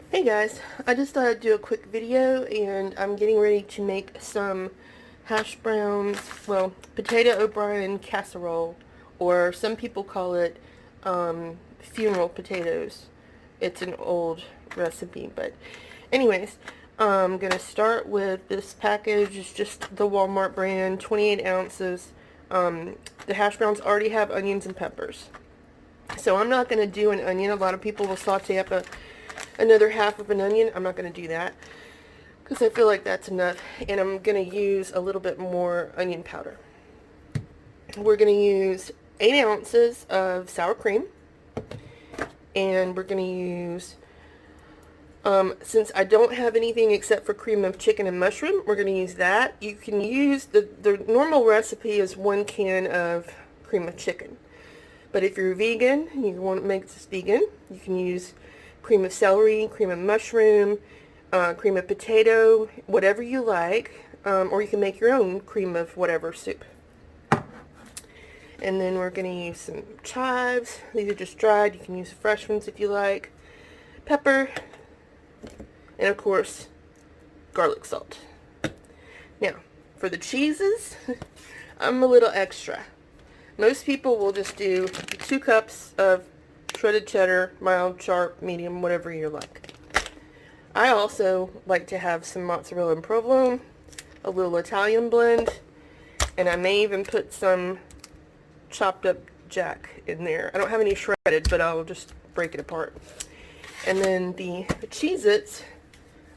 Hey guys, I just thought I'd do a quick video, and I'm getting ready to make some hash browns, well, potato O'Brien casserole, or some people call it funeral potatoes. It's an old recipe, but anyways, I'm going to start with this package. It's just the Walmart brand, 28 ounces. The hash browns already have onions and peppers. So I'm not going to do an onion. A lot of people will saute up another half of an onion. I'm not going to do that because I feel like that's enough. And I'm going to use a little bit more onion powder. We're going to use 8 ounces of sour cream. And we're going to use, since I don't have anything except for cream of chicken and mushroom, we're going to use that. You can use, the normal recipe is 1 can of cream of chicken. But if you're vegan and you want to make this vegan, you can use cream of celery, cream of mushroom, cream of potato, whatever you like, or you can make your own cream of whatever soup. And then we're going to use some chives. These are just dried. You can use fresh ones if you like. Pepper, and of course, garlic salt. Now, for the cheeses, I'm a little extra. Most people will just do 2 cups of shredded cheddar, mild, sharp, medium, whatever you like. I also like to have some mozzarella and provolone, a little Italian blend, and I may even put some chopped up jack in there. I don't have any shredded, but I'll just break it apart. And then the Cheez-Its,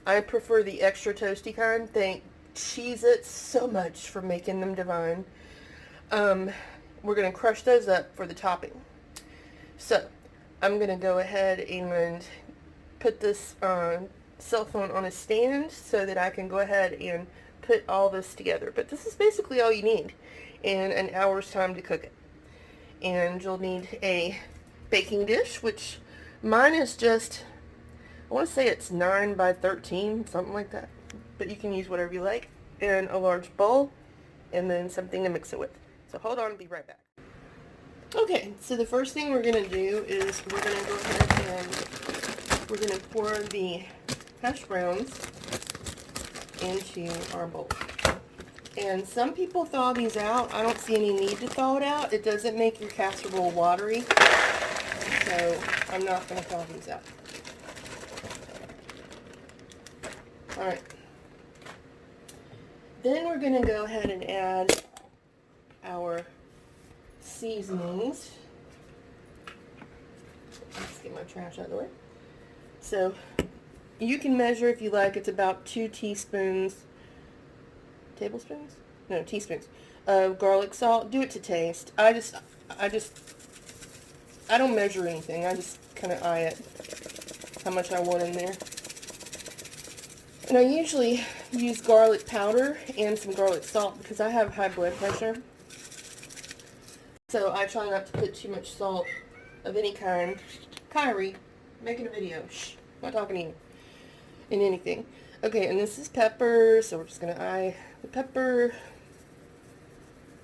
I prefer the extra toasty kind. Thank Cheez-Its so much for making them divine. We're going to crush those up for the topping. So, I'm going to go ahead and put this cell phone on a stand so that I can go ahead and put all this together. But this is basically all you need in an hour's time to cook it. And you'll need a baking dish, which mine is just, I want to say it's 9 by 13, something like that. But you can use whatever you like. And a large bowl, and then something to mix it with. So hold on, I'll be right back. Okay, so the first thing we're going to do is we're going to go ahead and we're going to pour the hash browns into our bowl. And some people thaw these out. I don't see any need to thaw it out. It doesn't make your casserole watery, so I'm not going to thaw these out. Alright. Then we're going to go ahead and add our seasonings. Let's get my trash out of the way. So you can measure if you like. It's about 2 teaspoons, tablespoons? No, teaspoons of garlic salt. Do it to taste. I don't measure anything. I just kind of eye it, how much I want in there. And I usually use garlic powder and some garlic salt because I have high blood pressure. So I try not to put too much salt of any kind. Kyrie, making a video. Shh, not talking to you. In anything. Okay, and this is pepper, so we're just going to eye the pepper.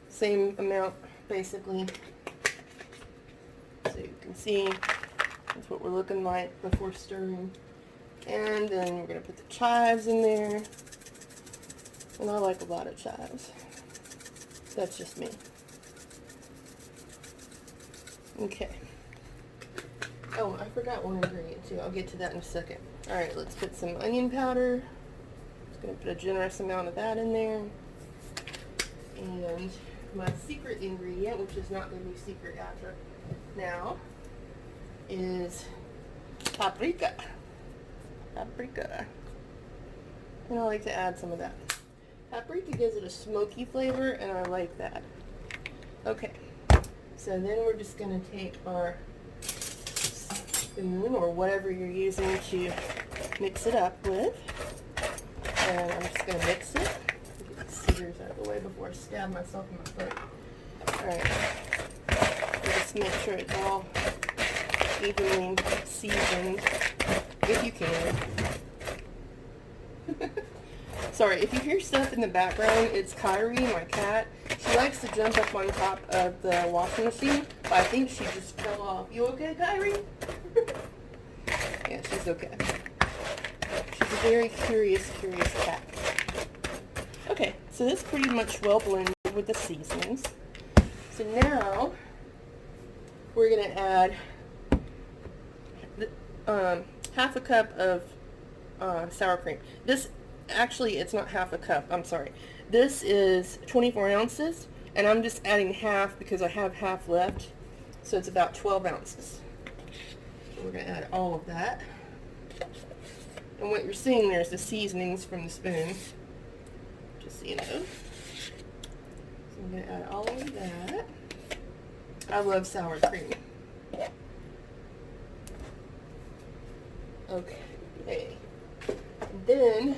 Same amount, basically. So you can see that's what we're looking like before stirring. And then we're going to put the chives in there. And I like a lot of chives. That's just me. Okay. Oh, I forgot one ingredient too. I'll get to that in a second. Alright, let's put some onion powder. Just going to put a generous amount of that in there. And my secret ingredient, which is not going to be secret after now, is paprika. Paprika. And I like to add some of that. Paprika gives it a smoky flavor, and I like that. Okay. So then we're just going to take our spoon or whatever you're using to mix it up with. And I'm just going to mix it. Get the scissors out of the way before I stab myself in my foot. Alright. Just make sure it's all evenly seasoned, if you can. Sorry, if you hear stuff in the background, it's Kyrie, my cat. She likes to jump up on top of the washing machine, but I think she just fell off. You okay, Kyrie? Yeah, she's okay. a very curious cat. Okay, so this is pretty much well blended with the seasonings. So now we're going to add half a cup of sour cream. This, actually, it's not half a cup. I'm sorry. This is 24 ounces, and I'm just adding half because I have half left. So it's about 12 ounces. So we're going to add all of that. And what you're seeing there is the seasonings from the spoon, just so you know. So I'm going to add all of that. I love sour cream. Okay. Then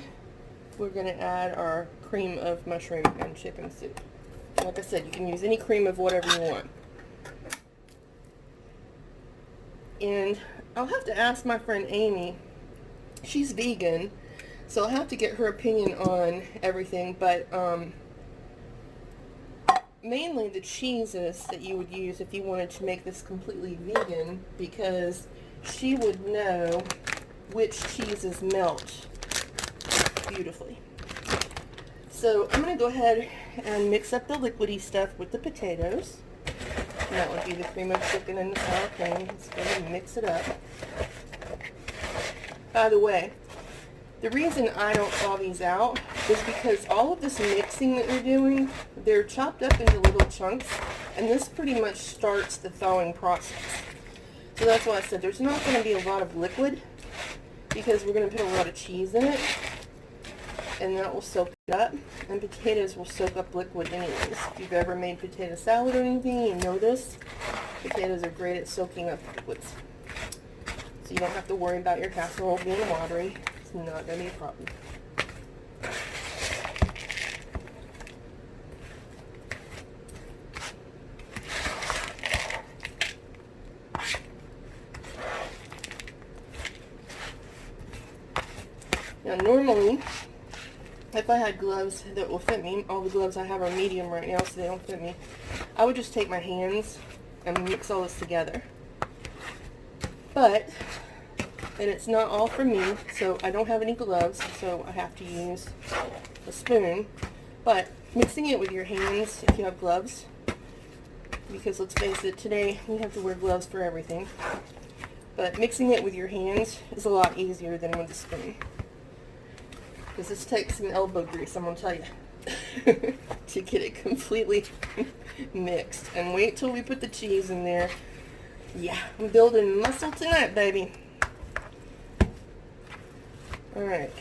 we're going to add our cream of mushroom and chicken soup. Like I said, you can use any cream of whatever you want. And I'll have to ask my friend Amy. She's vegan, so I'll have to get her opinion on everything, but mainly the cheeses that you would use if you wanted to make this completely vegan, because she would know which cheeses melt beautifully. So I'm going to go ahead and mix up the liquidy stuff with the potatoes. And that would be the cream of chicken and the sour cream. Let's go ahead and mix it up. By the way, the reason I don't thaw these out is because all of this mixing that we're doing, they're chopped up into little chunks, and this pretty much starts the thawing process. So that's why I said there's not going to be a lot of liquid, because we're going to put a lot of cheese in it, and that will soak it up, and potatoes will soak up liquid anyways. If you've ever made potato salad or anything, you know this. Potatoes are great at soaking up liquids. So you don't have to worry about your casserole being watery. It's not going to be a problem. Now normally, if I had gloves that will fit me, all the gloves I have are medium right now, so they don't fit me, I would just take my hands and mix all this together. But, and it's not all for me, so I don't have any gloves, so I have to use a spoon. But mixing it with your hands, if you have gloves, because let's face it, today we have to wear gloves for everything. But mixing it with your hands is a lot easier than with a spoon. Because this takes some elbow grease, I'm going to tell you, to get it completely mixed. And wait till we put the cheese in there. Yeah, I'm building muscle tonight, baby. Alright.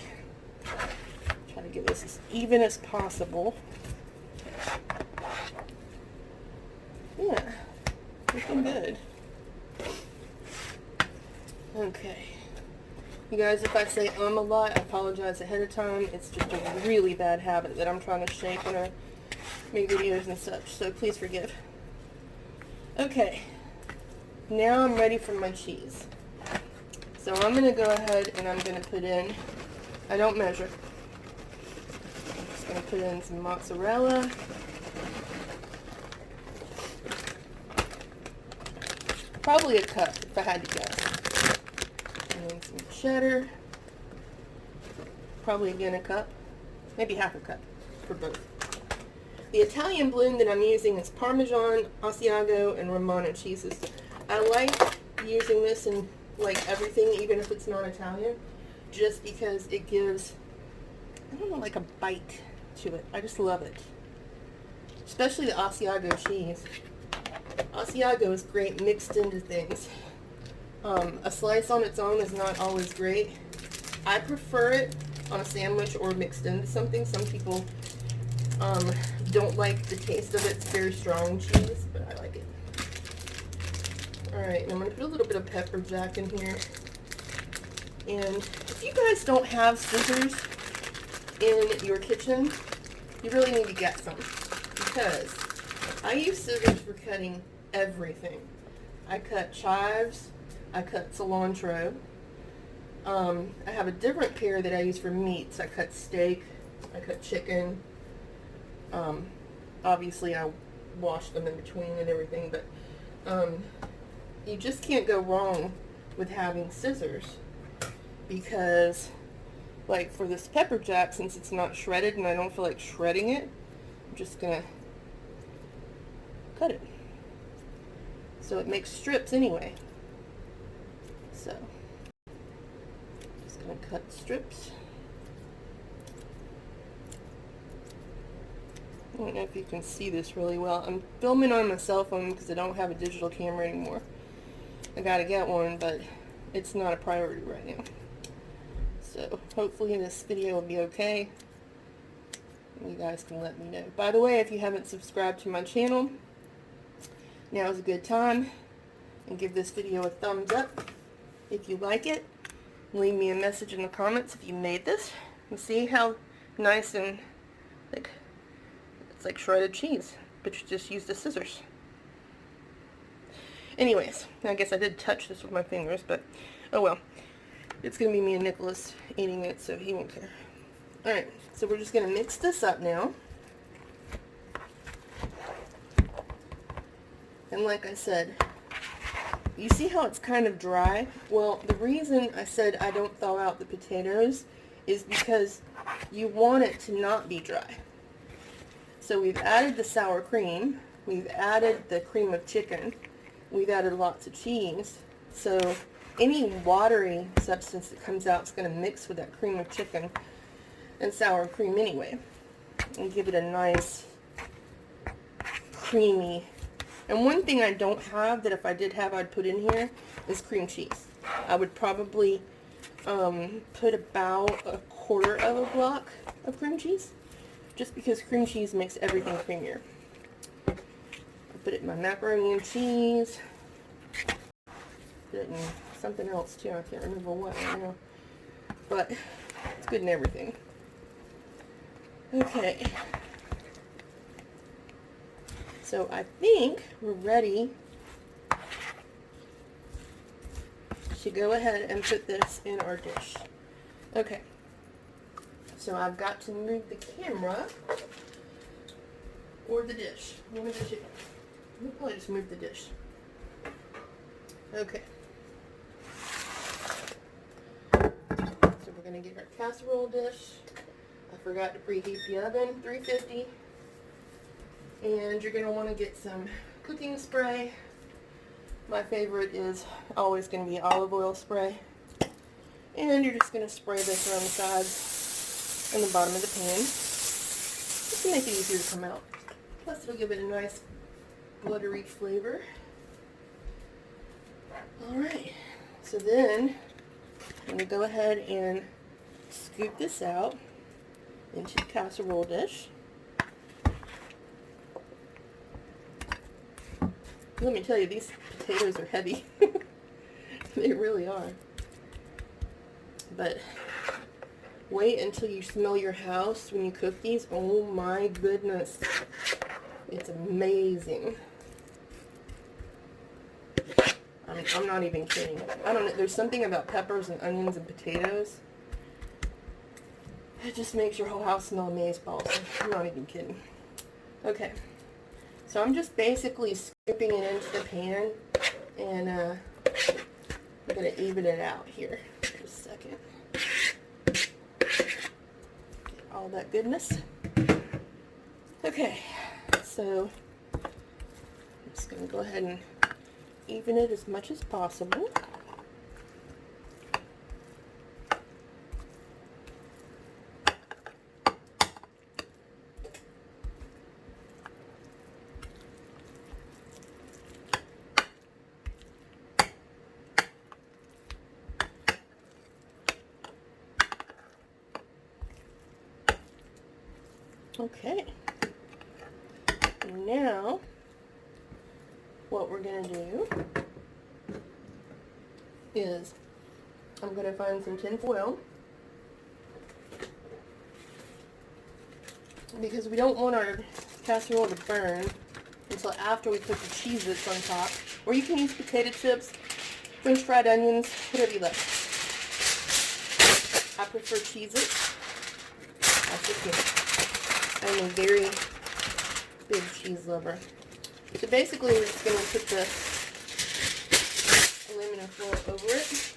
Try to get this as even as possible. Yeah, looking good. Okay. You guys, if I say a lot, I apologize ahead of time. It's just a really bad habit that I'm trying to shake when I make videos and such, so please forgive. Okay. Now I'm ready for my cheese. So I'm going to go ahead and I'm going to put in, I don't measure, I'm just going to put in some mozzarella, probably a cup if I had to guess, and then some cheddar, probably again a cup, maybe half a cup for both. The Italian blend that I'm using is Parmesan, Asiago, and Romano cheeses. I like using this in like everything, even if it's not Italian, just because it gives, I don't know, like a bite to it. I just love it. Especially the Asiago cheese. Asiago is great mixed into things. A slice on its own is not always great. I prefer it on a sandwich or mixed into something. Some people don't like the taste of it. It's very strong cheese, but I like it. Alright, and I'm going to put a little bit of pepper jack in here. And if you guys don't have scissors in your kitchen, you really need to get some. Because I use scissors for cutting everything. I cut chives, I cut cilantro. I have a different pair that I use for meats. I cut steak, I cut chicken. Obviously I wash them in between and everything, but you just can't go wrong with having scissors, because like for this pepper jack, since it's not shredded and I don't feel like shredding it, I'm just gonna cut it. So it makes strips anyway. So, just gonna cut strips. I don't know if you can see this really well. I'm filming on my cell phone because I don't have a digital camera anymore. I gotta get one, but it's not a priority right now. So hopefully this video will be okay. You guys can let me know. By the way, if you haven't subscribed to my channel, now is a good time. And give this video a thumbs up if you like it. Leave me a message in the comments if you made this. And see how nice and like it's like shredded cheese, but you just use the scissors. Anyways, I guess I did touch this with my fingers, but oh well. It's going to be me and Nicholas eating it, so he won't care. Alright, so we're just going to mix this up now. And like I said, you see how it's kind of dry? Well, the reason I said I don't thaw out the potatoes is because you want it to not be dry. So we've added the sour cream, we've added the cream of chicken, we've added lots of cheese. So any watery substance that comes out is going to mix with that cream of chicken and sour cream anyway, and give it a nice creamy. And one thing I don't have that if I did have I'd put in here is cream cheese. I would probably put about 1/4 of a block of cream cheese, just because cream cheese makes everything creamier. I put it in my macaroni and cheese. Put it in something else too. I can't remember what right now. But it's good in everything. Okay. So I think we're ready to go ahead and put this in our dish. Okay. So I've got to move the camera or the dish. One of the two. We'll probably just move the dish. Okay. So we're going to get our casserole dish. I forgot to preheat the oven, 350. And you're going to want to get some cooking spray. My favorite is always going to be olive oil spray. And you're just going to spray this around the sides and the bottom of the pan, just to make it easier to come out. Plus it'll give it a nice buttery flavor. Alright, so then I'm going to go ahead and scoop this out into the casserole dish. Let me tell you, these potatoes are heavy. They really are. But wait until you smell your house when you cook these. Oh my goodness. It's amazing. I'm not even kidding. I don't know. There's something about peppers and onions and potatoes. It just makes your whole house smell amazeballs. I'm not even kidding. Okay. So I'm just basically scooping it into the pan, and I'm going to even it out here for a second. Get all that goodness. Okay, so I'm just going to go ahead and even it as much as possible. Okay, now what we're going to do is I'm going to find some tin foil, because we don't want our casserole to burn until after we put the cheese that's on top. Or you can use potato chips, French fried onions, whatever you like. I prefer Cheez-Its. That's just me. I'm a very big cheese lover. So basically we're just going to put the aluminum foil over it.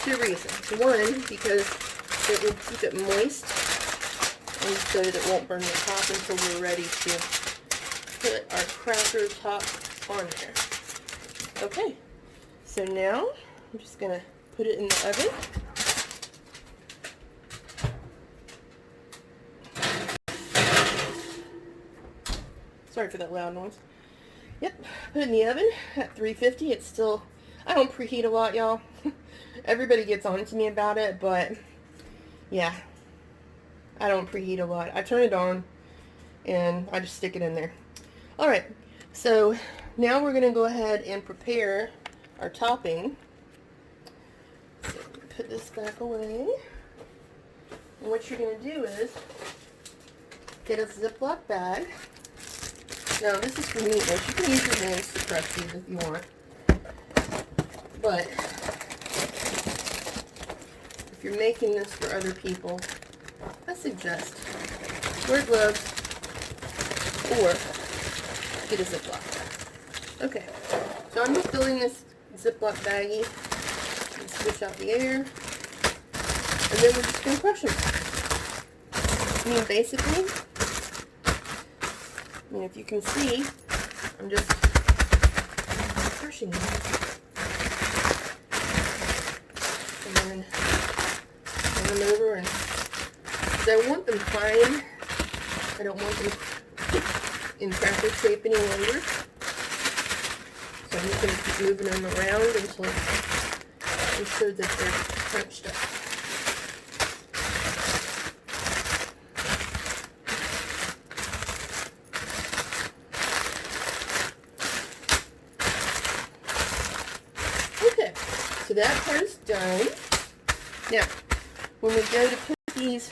2 reasons. One, because it will keep it moist, and so that it won't burn the top until we're ready to put our cracker top on there. Okay, so now I'm just going to put it in the oven. Sorry for that loud noise. Yep, put it in the oven at 350. It's still, I don't preheat a lot, y'all. Everybody gets on to me about it, but yeah, I don't preheat a lot. I turn it on and I just stick it in there. Alright, so now we're going to go ahead and prepare our topping. So put this back away. And what you're going to do is get a Ziploc bag. Now this is for meatless. You can use your hands to crush these if you want. But if you're making this for other people, I suggest wear gloves or get a Ziploc. Okay, so I'm just filling this Ziploc baggie and squish out the air, and then we're just going to crush them. I mean, basically, if you can see, I'm just crushing them. And then turn them over, and because I want them fine, I don't want them in cracker shape any longer. So I'm just going to keep moving them around until I'm sure that they're crunched up. Okay, so that part is done. Now, when we go to put these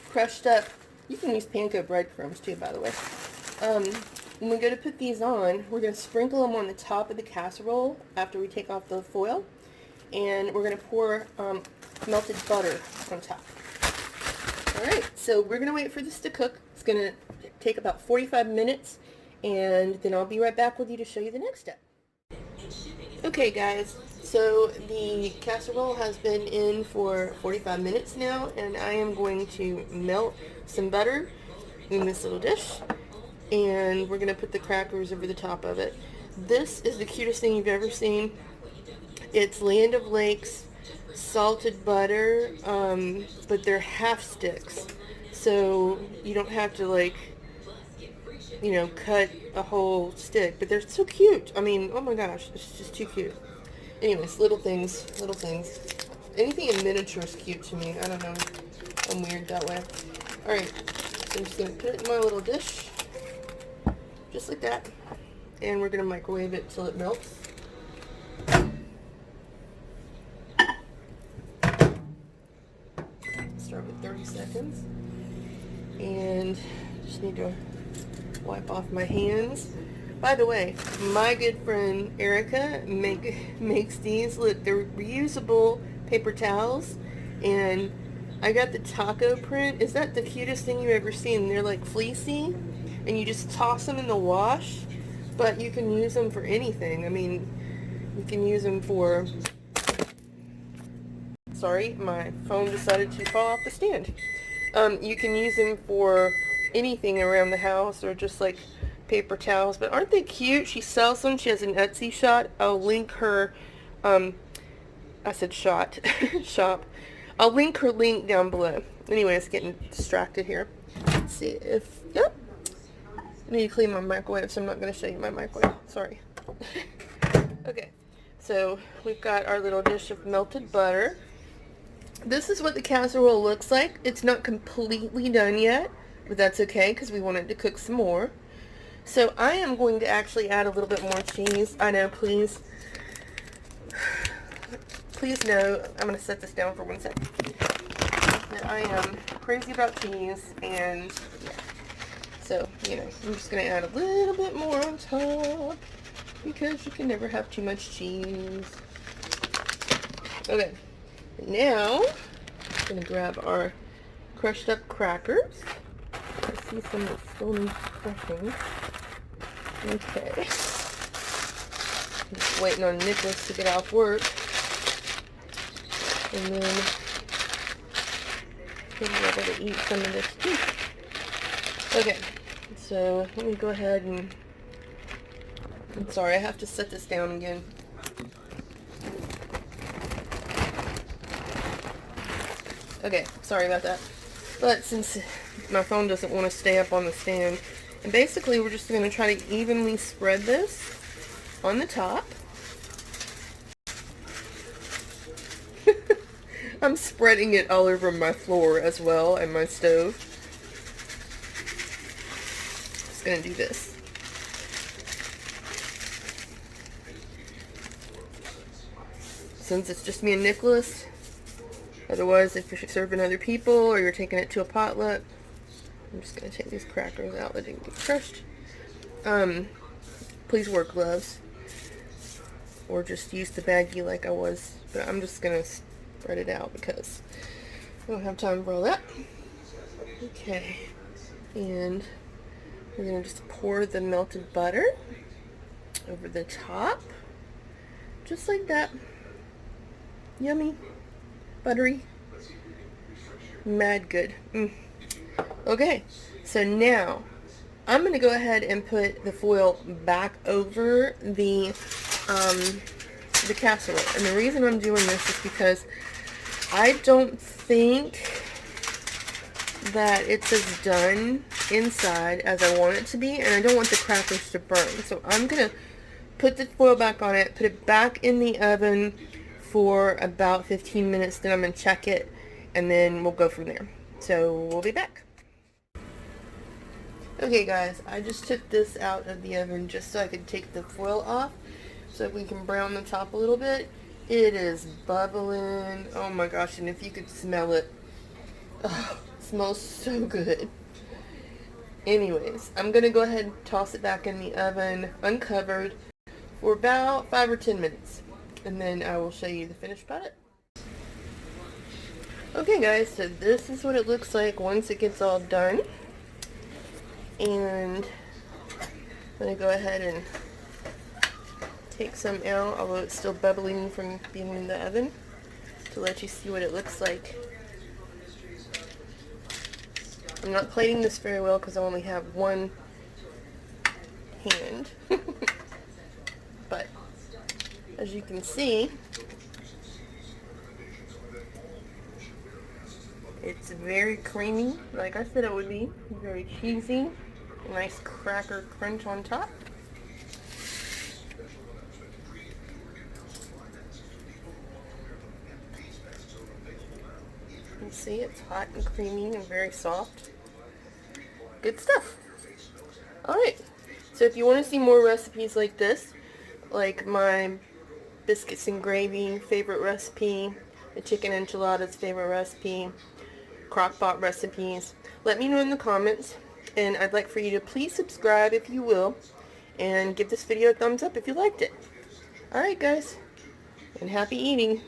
crushed up, you can use panko breadcrumbs too, by the way. When we go to put these on, we're going to sprinkle them on the top of the casserole after we take off the foil, and we're going to pour melted butter on top. Alright, so we're going to wait for this to cook. It's going to take about 45 minutes, and then I'll be right back with you to show you the next step. Okay guys, so the casserole has been in for 45 minutes now, and I am going to melt some butter in this little dish, and we're going to put the crackers over the top of it. This is the cutest thing you've ever seen. It's Land of Lakes salted butter, but they're half sticks, so you don't have to, like, you know, cut a whole stick, but they're so cute. I mean, oh my gosh, it's just too cute. Anyways, little things, little things. Anything in miniature is cute to me. I don't know, I'm weird that way. Alright, so I'm just going to put it in my little dish, just like that, and we're going to microwave it till it melts. Start with 30 seconds, and just need to wipe off my hands. By the way, my good friend Erica makes these. Look, they're reusable paper towels, and I got the taco print. Is that the cutest thing you've ever seen? They're like fleecy, and you just toss them in the wash, but you can use them for anything. I mean, you can use them for... Sorry, my phone decided to fall off the stand. You can use them for anything around the house, or just like paper towels. But aren't they cute? She sells them. She has an Etsy shop. I'll link her, I said shop. I'll link her link down below. Anyways, getting distracted here. Let's see if, yep. I need to clean my microwave, so I'm not going to show you my microwave. Sorry. Okay, so we've got our little dish of melted butter. This is what the casserole looks like. It's not completely done yet, but that's okay because we want it to cook some more. So I am going to actually add a little bit more cheese. I know, please know, I'm going to set this down for 1 second, that I am crazy about cheese, and yeah. So, you know, I'm just going to add a little bit more on top because you can never have too much cheese. Okay. Now, I'm going to grab our crushed up crackers. I see some that still need crushing. Okay. I'm just waiting on Nicholas to get off work. And then you'll be able to eat some of this too. Okay, so let me go ahead and, I'm sorry, I have to set this down again. Okay, sorry about that. But since my phone doesn't want to stay up on the stand, and basically we're just going to try to evenly spread this on the top. I'm spreading it all over my floor as well and my stove. Just going to do this. Since it's just me and Nicholas, otherwise if you're serving other people or you're taking it to a potluck, I'm just going to take these crackers out that didn't get crushed. Please wear gloves. Or just use the baggie like I was. But I'm just going to spread it out because I don't have time for all that. Okay. And we're going to just pour the melted butter over the top. Just like that. Yummy. Buttery. Mad good. Okay. So now I'm going to go ahead and put the foil back over the casserole. And the reason I'm doing this is because I don't think that it's as done inside as I want it to be, and I don't want the crackers to burn. So I'm going to put the foil back on it, put it back in the oven for about 15 minutes, then I'm going to check it, and then we'll go from there. So we'll be back. Okay guys, I just took this out of the oven just so I could take the foil off, so we can brown the top a little bit. It is bubbling. Oh my gosh, and if you could smell it. Oh, it smells so good. Anyways, I'm going to go ahead and toss it back in the oven, uncovered, for about 5 or 10 minutes. And then I will show you the finished product. Okay guys, so this is what it looks like once it gets all done. And I'm going to go ahead and take some out, although it's still bubbling from being in the oven, to let you see what it looks like. I'm not plating this very well because I only have one hand. But as you can see, it's very creamy, like I said it would be. Very cheesy. Nice cracker crunch on top. You see it's hot and creamy and very soft. Good stuff. Alright, so if you want to see more recipes like this, like my biscuits and gravy favorite recipe, the chicken enchiladas favorite recipe, crock-pot recipes, let me know in the comments. And I'd like for you to please subscribe if you will, and give this video a thumbs up if you liked it. Alright guys, and happy eating.